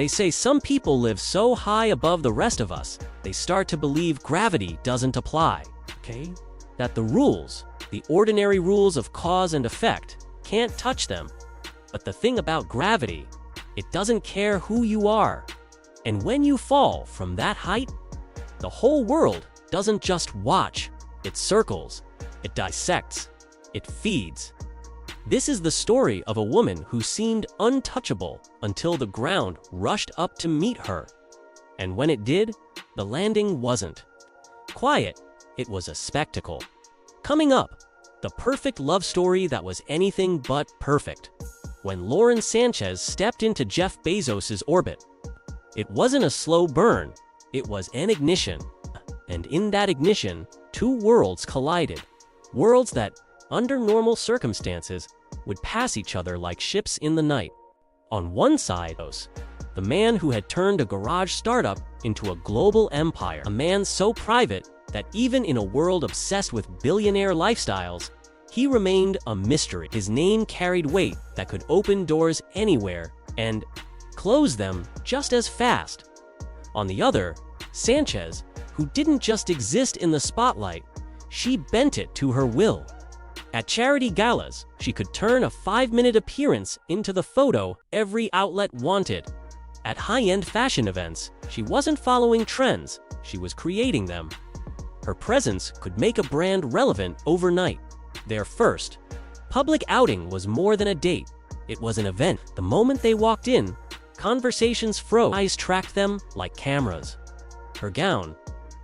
They say some people live so high above the rest of us, they start to believe gravity doesn't apply, okay? That the rules, the ordinary rules of cause and effect, can't touch them. But the thing about gravity, it doesn't care who you are. And when you fall from that height, the whole world doesn't just watch, it circles, it dissects, it feeds. This is the story of a woman who seemed untouchable until the ground rushed up to meet her. And when it did, the landing wasn't quiet, it was a spectacle. Coming up, the perfect love story that was anything but perfect. When Lauren Sanchez stepped into Jeff Bezos' orbit. It wasn't a slow burn, it was an ignition. And in that ignition, two worlds collided. Worlds that, under normal circumstances, would pass each other like ships in the night. On one side, the man who had turned a garage startup into a global empire. A man so private that even in a world obsessed with billionaire lifestyles, he remained a mystery. His name carried weight that could open doors anywhere and close them just as fast. On the other, Sanchez, who didn't just exist in the spotlight, she bent it to her will. At charity galas, she could turn a 5-minute appearance into the photo every outlet wanted. At high-end fashion events, she wasn't following trends, she was creating them. Her presence could make a brand relevant overnight. Their first public outing was more than a date. It was an event. The moment they walked in, conversations froze. Eyes tracked them like cameras. Her gown,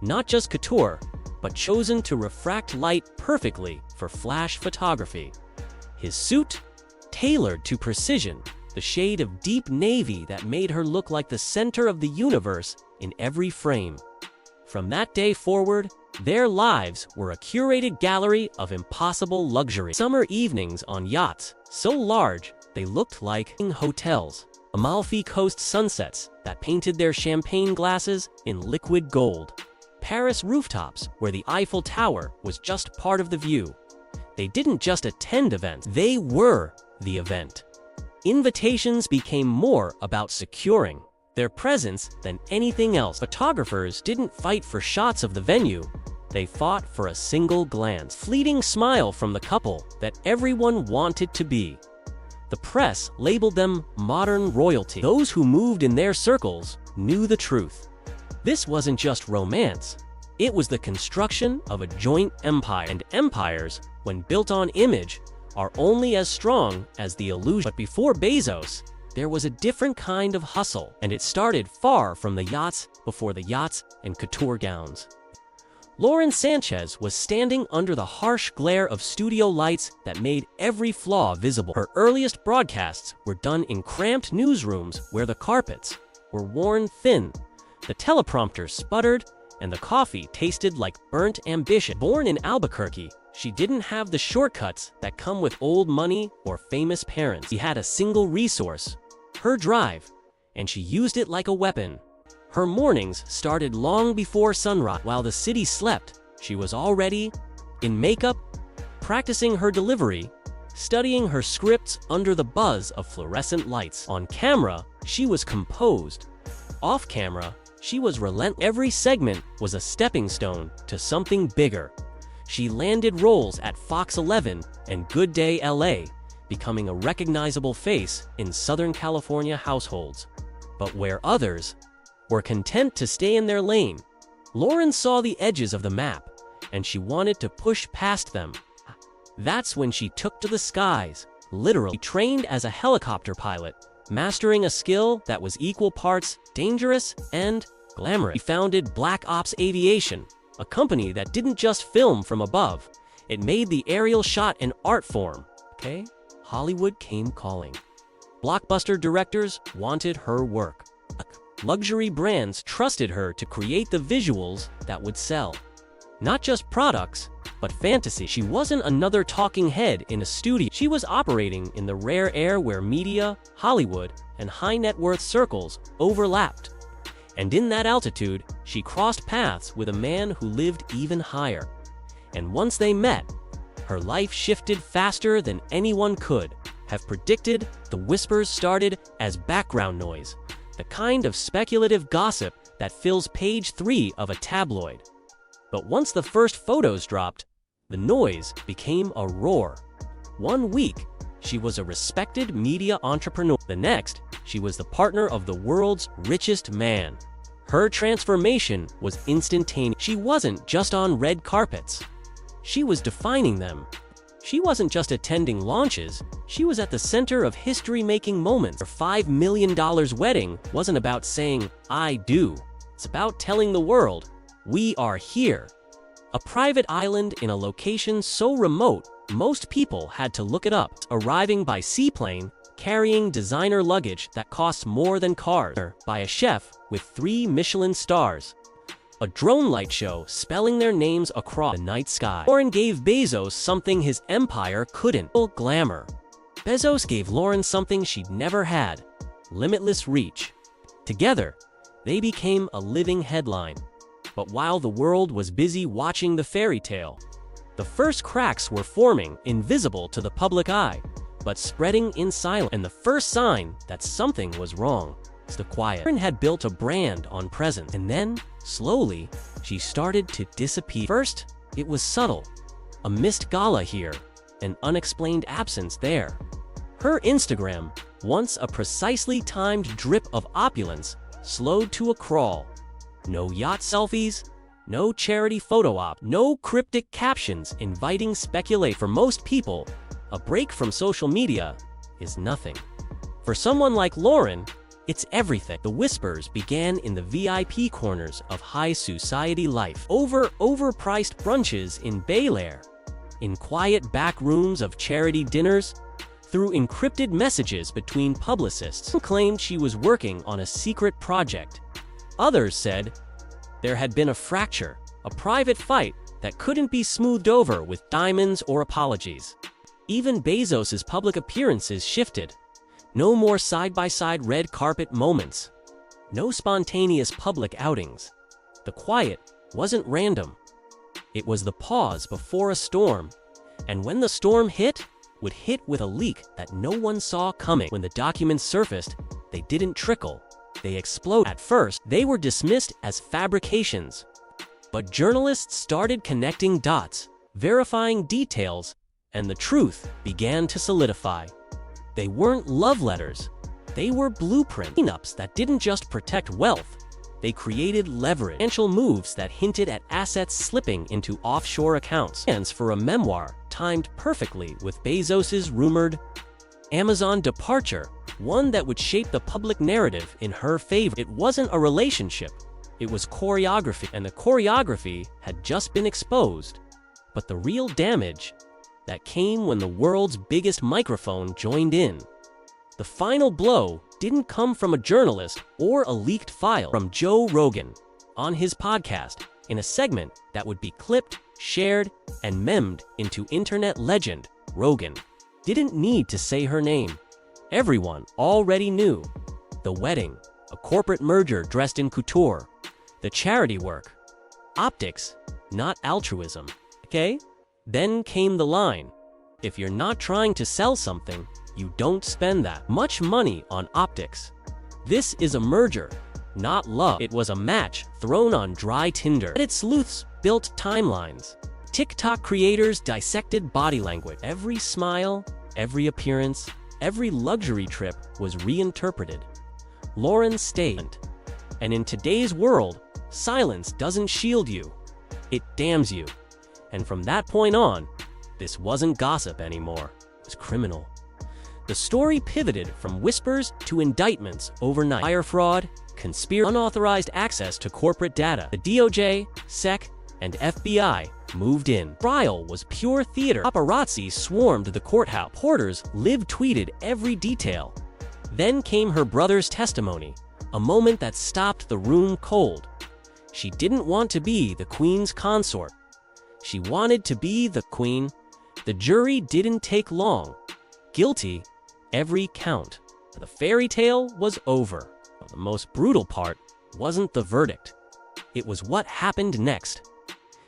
not just couture, but chosen to refract light perfectly for flash photography. His suit, tailored to precision, the shade of deep navy that made her look like the center of the universe in every frame. From that day forward, their lives were a curated gallery of impossible luxury. Summer evenings on yachts, so large they looked like hotels. Amalfi Coast sunsets that painted their champagne glasses in liquid gold. Paris rooftops where the Eiffel Tower was just part of the view. They didn't just attend events, they were the event. Invitations became more about securing their presence than anything else. Photographers didn't fight for shots of the venue, they fought for a single glance. Fleeting smile from the couple that everyone wanted to be. The press labeled them modern royalty. Those who moved in their circles knew the truth. This wasn't just romance, it was the construction of a joint empire. And empires, when built on image, are only as strong as the illusion. But before Bezos, there was a different kind of hustle, and it started far from the yachts before the yachts and couture gowns. Lauren Sanchez was standing under the harsh glare of studio lights that made every flaw visible. Her earliest broadcasts were done in cramped newsrooms where the carpets were worn thin, the teleprompter sputtered, and the coffee tasted like burnt ambition. Born in Albuquerque, she didn't have the shortcuts that come with old money or famous parents. She had a single resource, her drive, and she used it like a weapon. Her mornings started long before sunrise. While the city slept, she was already in makeup, practicing her delivery, studying her scripts under the buzz of fluorescent lights. On camera, she was composed. Off camera, she was relentless. Every segment was a stepping stone to something bigger. She landed roles at Fox 11 and Good Day LA, becoming a recognizable face in Southern California households. But where others were content to stay in their lane, Lauren saw the edges of the map, and she wanted to push past them. That's when she took to the skies, literally. She trained as a helicopter pilot, mastering a skill that was equal parts dangerous and glamorous. She founded Black Ops Aviation, a company that didn't just film from above, it made the aerial shot an art form. Okay? Hollywood came calling. Blockbuster directors wanted her work. Luxury brands trusted her to create the visuals that would sell. Not just products, but fantasy. She wasn't another talking head in a studio. She was operating in the rare air where media, Hollywood, and high-net-worth circles overlapped. And in that altitude, she crossed paths with a man who lived even higher. And once they met, her life shifted faster than anyone could have predicted. The whispers started as background noise. the kind of speculative gossip that fills page 3 of a tabloid. But once the first photos dropped, the noise became a roar. 1 week, she was a respected media entrepreneur. The next, she was the partner of the world's richest man. Her transformation was instantaneous. She wasn't just on red carpets. She was defining them. She wasn't just attending launches, she was at the center of history-making moments. Her $5 million wedding wasn't about saying, "I do." It's about telling the world, "We are here." A private island in a location so remote, most people had to look it up. Arriving by seaplane, carrying designer luggage that costs more than cars. By a chef with 3 Michelin stars. A drone light show spelling their names across the night sky. Lauren gave Bezos something his empire couldn't. Glamour. Bezos gave Lauren something she'd never had. Limitless reach. Together, they became a living headline. But while the world was busy watching the fairy tale, the first cracks were forming, invisible to the public eye, but spreading in silence. And the first sign that something was wrong was the quiet. Lauren had built a brand on presence, and then, slowly, she started to disappear. First, it was subtle. A missed gala here, an unexplained absence there. Her Instagram, once a precisely timed drip of opulence, slowed to a crawl. No yacht selfies, no charity photo op, no cryptic captions inviting speculation. For most people, a break from social media is nothing. For someone like Lauren, it's everything. The whispers began in the VIP corners of high society life, overpriced brunches in Bel Air, in quiet back rooms of charity dinners, through encrypted messages between publicists. Some claimed she was working on a secret project. Others said there had been a fracture, a private fight that couldn't be smoothed over with diamonds or apologies. Even Bezos's public appearances shifted. No more side-by-side red carpet moments. No spontaneous public outings. The quiet wasn't random. It was the pause before a storm. And when the storm hit, would hit with a leak that no one saw coming. When the documents surfaced, they didn't trickle. They exploded. At first, they were dismissed as fabrications. But journalists started connecting dots, verifying details, and the truth began to solidify. They weren't love letters. They were blueprints. Prenups that didn't just protect wealth. They created leverage. Financial moves that hinted at assets slipping into offshore accounts. Plans for a memoir timed perfectly with Bezos's rumored Amazon departure, one that would shape the public narrative in her favor. It wasn't a relationship. It was choreography, and the choreography had just been exposed. But the real damage that came when the world's biggest microphone joined in. The final blow didn't come from a journalist or a leaked file. From Joe Rogan on his podcast, in a segment that would be clipped, shared, and memed into internet legend. Rogan didn't need to say her name. Everyone already knew. The wedding, a corporate merger dressed in couture. The charity work. Optics, not altruism. Okay? Then came the line. If you're not trying to sell something, you don't spend that much money on optics. This is a merger, not love. It was a match thrown on dry tinder. Reddit sleuths built timelines. TikTok creators dissected body language. Every smile, every appearance, every luxury trip was reinterpreted. Lauren stayed. And in today's world, silence doesn't shield you. It damns you. And from that point on, this wasn't gossip anymore. It was criminal. The story pivoted from whispers to indictments overnight. Wire fraud, conspiracy, unauthorized access to corporate data. The DOJ, SEC, and FBI moved in. Trial was pure theater. Paparazzi swarmed the courthouse. Reporters live-tweeted every detail. Then came her brother's testimony, a moment that stopped the room cold. She didn't want to be the queen's consort. She wanted to be the queen. The jury didn't take long. Guilty, every count. The fairy tale was over. The most brutal part wasn't the verdict. It was what happened next.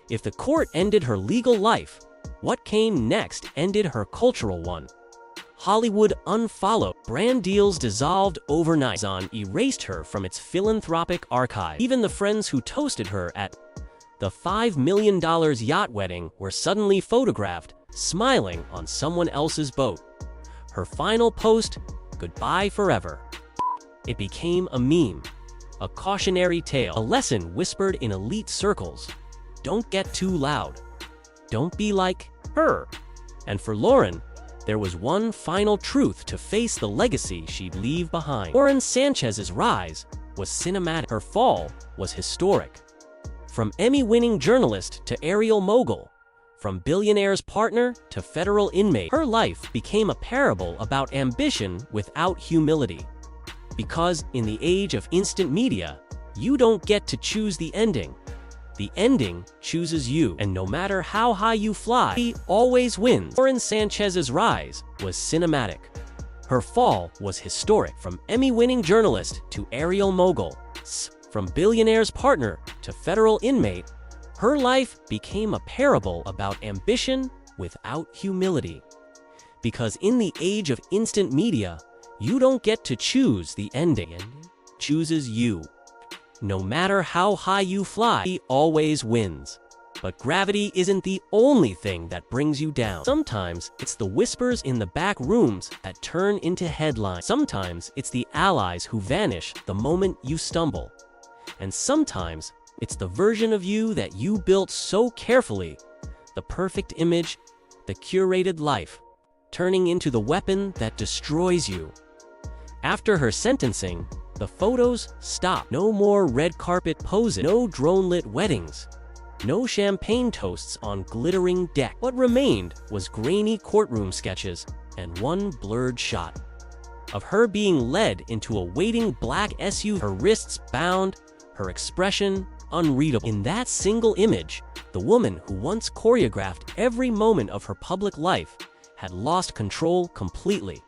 If the court ended her legal life, what came next ended her cultural one. Hollywood unfollowed. Brand deals dissolved overnight. Amazon erased her from its philanthropic archive. Even the friends who toasted her at the $5 million yacht wedding were suddenly photographed, smiling on someone else's boat. Her final post, "Goodbye forever." It became a meme, a cautionary tale, a lesson whispered in elite circles. Don't get too loud. Don't be like her. And for Lauren, there was one final truth to face the legacy she'd leave behind. Lauren Sanchez's rise was cinematic. Her fall was historic. From Emmy-winning journalist to aerial mogul, from billionaire's partner to federal inmate, her life became a parable about ambition without humility. Because in the age of instant media, you don't get to choose the ending. The ending chooses you, and no matter how high you fly, he always wins. Lauren Sanchez's rise was cinematic. Her fall was historic. From Emmy-winning journalist to aerial mogul, from billionaire's partner to federal inmate, her life became a parable about ambition without humility. Because in the age of instant media, you don't get to choose the ending. The ending chooses you. No matter how high you fly, he always wins. But gravity isn't the only thing that brings you down. Sometimes it's the whispers in the back rooms that turn into headlines. Sometimes it's the allies who vanish the moment you stumble. And sometimes it's the version of you that you built so carefully, the perfect image, the curated life, turning into the weapon that destroys you. After her sentencing, the photos stopped. No more red carpet poses, no drone-lit weddings, no champagne toasts on glittering deck. What remained was grainy courtroom sketches and one blurred shot of her being led into a waiting black SUV, her wrists bound, her expression unreadable. In that single image, the woman who once choreographed every moment of her public life had lost control completely.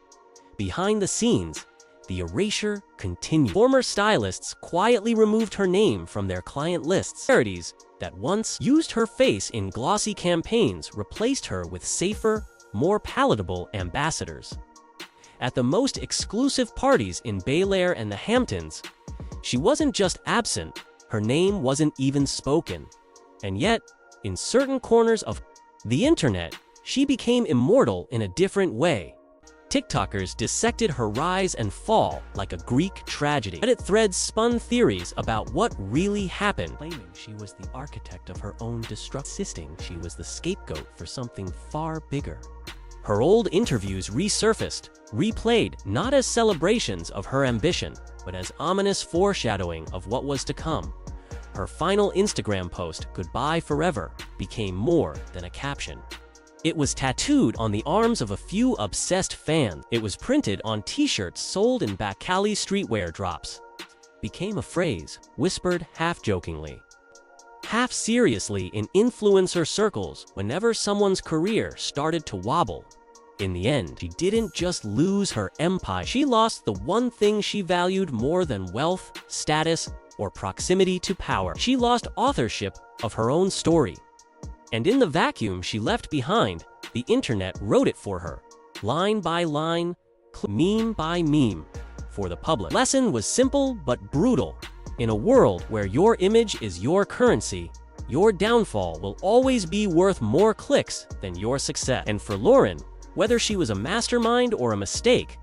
Behind the scenes, the erasure continued. Former stylists quietly removed her name from their client lists. Charities that once used her face in glossy campaigns replaced her with safer, more palatable ambassadors. At the most exclusive parties in Bel Air and the Hamptons, she wasn't just absent, her name wasn't even spoken. And yet, in certain corners of the internet, she became immortal in a different way. TikTokers dissected her rise and fall like a Greek tragedy. Reddit threads spun theories about what really happened, claiming she was the architect of her own destruction, insisting she was the scapegoat for something far bigger. Her old interviews resurfaced, replayed not as celebrations of her ambition, but as ominous foreshadowing of what was to come. Her final Instagram post, "Goodbye Forever," became more than a caption. It was tattooed on the arms of a few obsessed fans. It was printed on t-shirts sold in Bacali streetwear drops. Became a phrase, whispered half-jokingly, half-seriously in influencer circles whenever someone's career started to wobble. In the end, she didn't just lose her empire. She lost the one thing she valued more than wealth, status, or proximity to power. She lost authorship of her own story. And in the vacuum she left behind, the internet wrote it for her, line by line, meme by meme, for the public. The lesson was simple but brutal. In a world where your image is your currency, your downfall will always be worth more clicks than your success. And for Lauren, whether she was a mastermind or a mistake,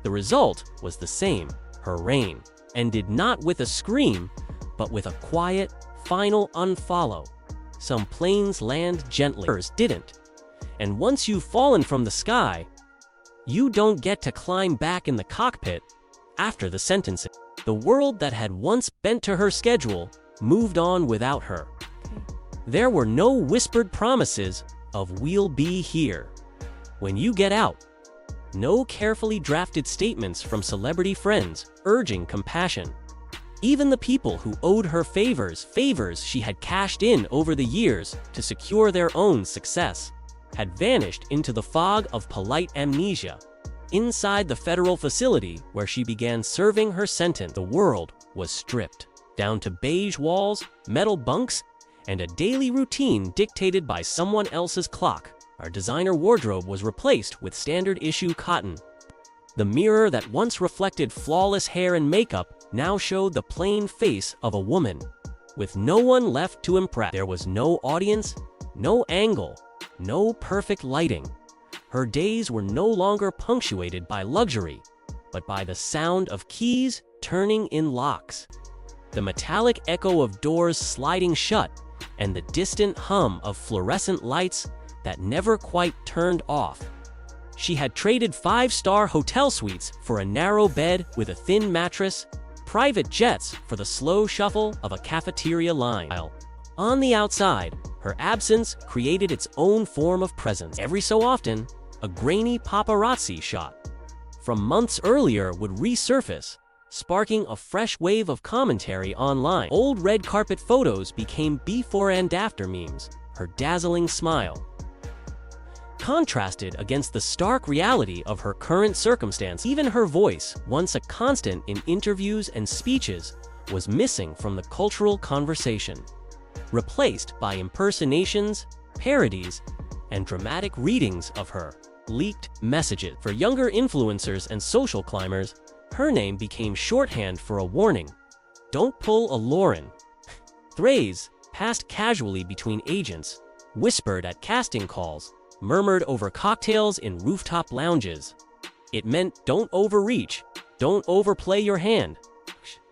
the result was the same. Her reign ended not with a scream, but with a quiet, final unfollow. Some planes land gently, others didn't. And once you've fallen from the sky, you don't get to climb back in the cockpit after the sentencing. The world that had once bent to her schedule moved on without her. There were no whispered promises of "we'll be here when you get out." No carefully drafted statements from celebrity friends urging compassion. Even the people who owed her favors she had cashed in over the years to secure their own success, had vanished into the fog of polite amnesia. Inside the federal facility where she began serving her sentence, the world was stripped down to beige walls, metal bunks, and a daily routine dictated by someone else's clock. Our designer wardrobe was replaced with standard-issue cotton. The mirror that once reflected flawless hair and makeup now showed the plain face of a woman, with no one left to impress. There was no audience, no angle, no perfect lighting. Her days were no longer punctuated by luxury, but by the sound of keys turning in locks, the metallic echo of doors sliding shut, and the distant hum of fluorescent lights that never quite turned off. She had traded 5-star hotel suites for a narrow bed with a thin mattress, private jets for the slow shuffle of a cafeteria line. On the outside, her absence created its own form of presence. Every so often, a grainy paparazzi shot from months earlier would resurface, sparking a fresh wave of commentary online. Old red carpet photos became before and after memes, her dazzling smile contrasted against the stark reality of her current circumstance. Even her voice, once a constant in interviews and speeches, was missing from the cultural conversation, replaced by impersonations, parodies, and dramatic readings of her leaked messages. For younger influencers and social climbers, her name became shorthand for a warning: don't pull a Lauren. Phrase passed casually between agents, whispered at casting calls, murmured over cocktails in rooftop lounges. It meant don't overreach, don't overplay your hand,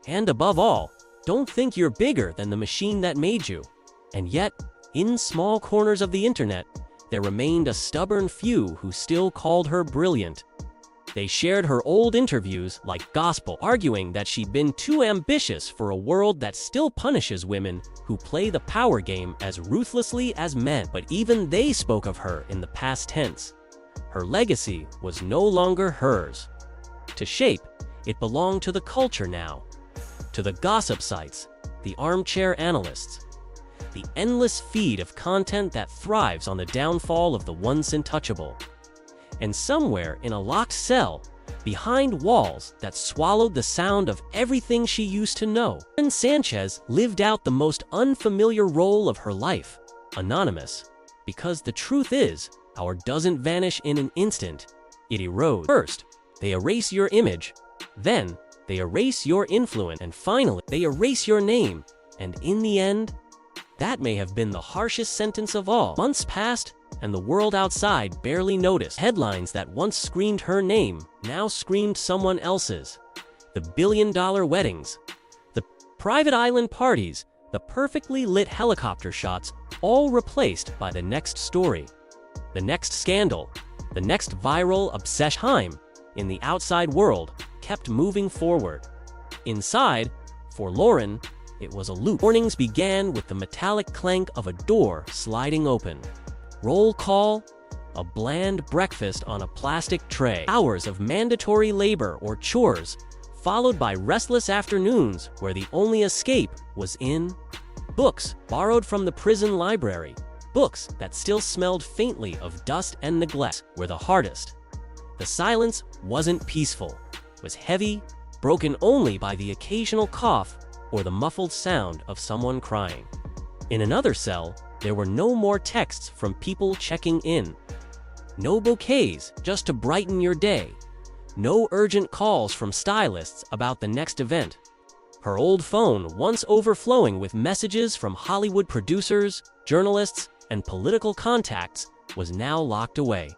and above all, don't think you're bigger than the machine that made you. And yet, in small corners of the internet, there remained a stubborn few who still called her brilliant. They shared her old interviews like gospel, arguing that she'd been too ambitious for a world that still punishes women who play the power game as ruthlessly as men. But even they spoke of her in the past tense. Her legacy was no longer hers to shape. It belonged to the culture now, to the gossip sites, the armchair analysts, the endless feed of content that thrives on the downfall of the once untouchable. And somewhere in a locked cell, behind walls that swallowed the sound of everything she used to know, Lauren Sanchez lived out the most unfamiliar role of her life, anonymous. Because the truth is, power doesn't vanish in an instant, it erodes. First, they erase your image, then they erase your influence, and finally, they erase your name. And in the end, that may have been the harshest sentence of all. Months passed, and the world outside barely noticed. Headlines that once screamed her name now screamed someone else's. The billion-dollar weddings, the private island parties, the perfectly lit helicopter shots, all replaced by the next story, the next scandal, the next viral obsession. Time in the outside world kept moving forward. Inside, for Lauren, it was a loop. Mornings began with the metallic clank of a door sliding open. Roll call, a bland breakfast on a plastic tray. Hours of mandatory labor or chores, followed by restless afternoons where the only escape was in books borrowed from the prison library. Books that still smelled faintly of dust and neglect were the hardest. The silence wasn't peaceful. It was heavy, broken only by the occasional cough or the muffled sound of someone crying. In another cell, there were no more texts from people checking in. No bouquets just to brighten your day. No urgent calls from stylists about the next event. Her old phone, once overflowing with messages from Hollywood producers, journalists, and political contacts, was now locked away.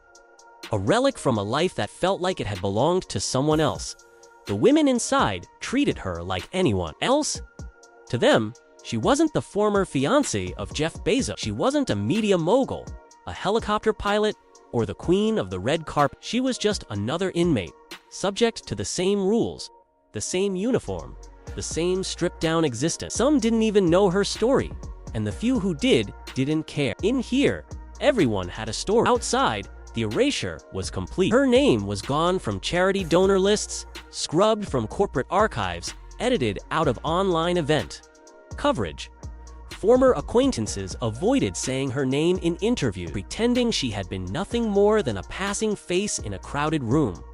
A relic from a life that felt like it had belonged to someone else. The women inside treated her like anyone else. To them, she wasn't the former fiancée of Jeff Bezos. She wasn't a media mogul, a helicopter pilot, or the queen of the red carpet. She was just another inmate, subject to the same rules, the same uniform, the same stripped-down existence. Some didn't even know her story, and the few who did didn't care. In here, everyone had a story. Outside, the erasure was complete. Her name was gone from charity donor lists, scrubbed from corporate archives, edited out of online event coverage. Former acquaintances avoided saying her name in interviews, pretending she had been nothing more than a passing face in a crowded room.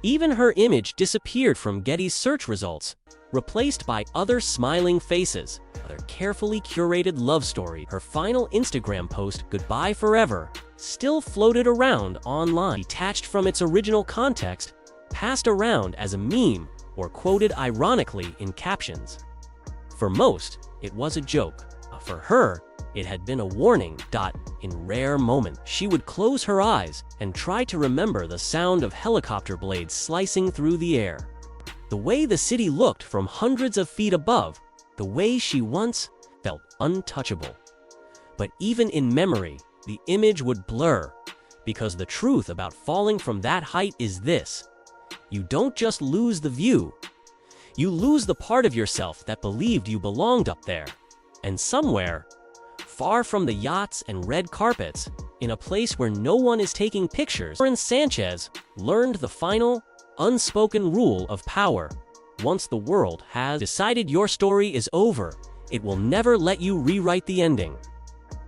Even her image disappeared from Getty's search results, replaced by other smiling faces, other carefully curated love story. Her final Instagram post, "Goodbye Forever," still floated around online, detached from its original context, passed around as a meme or quoted ironically in captions. For most, it was a joke. For her, it had been a warning. In rare moments, she would close her eyes and try to remember the sound of helicopter blades slicing through the air. The way the city looked from hundreds of feet above, the way she once felt untouchable. But even in memory, the image would blur, because the truth about falling from that height is this: you don't just lose the view, you lose the part of yourself that believed you belonged up there. And somewhere, far from the yachts and red carpets, in a place where no one is taking pictures, Lauren Sanchez learned the final, unspoken rule of power. Once the world has decided your story is over, it will never let you rewrite the ending.